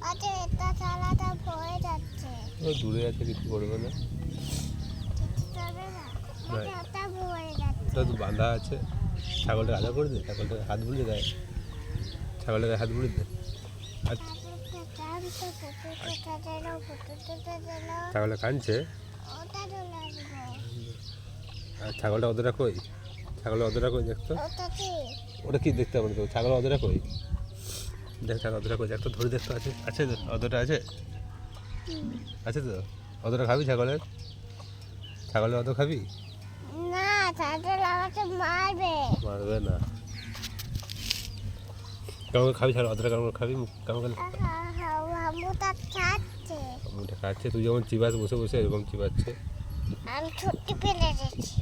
আচ্ছা এটা চালাটা ভরে যাচ্ছে। ও দূরে আছে, কিছু করবে না। তবে না না, এটা ভরে যাচ্ছে। ওটা তো বাঁধা আছে। ছাগলটা আদা করে দে, ছাগলটাকে হাত বুলিয়ে দেয়, ছাগলটাকে হাত বুলিয়ে দে। আচ্ছা, ছাগলটা কাঁদছে। ওটা চলে আসবো। আর ছাগলটা অতটা কই, ছাগলটা অতটা কই দেখতো। ওটা কি? ওটা কি দেখতে হবে তো, ছাগল অতটা কই দেখ, ছাগল অতটা কই দেখতো, ধরে দেখতো। আছে আছে তো, অতটা আছে, আছে তো। অতটা খাবি ছাগলের, ছাগলের অত খাবি? না ছাগল আমাকে মারবে। মারবে না। কেমন করে খাবি ছাগল অতটা, কেমন করে খাবি? কেমন করে হামুটা খাচ্ছে। মুখটা খাচ্ছে? তুই যেমন চিবাস বসে বসে, এরকম চিবাচ্ছে। আমি ছুটি ফেলে দিচ্ছি।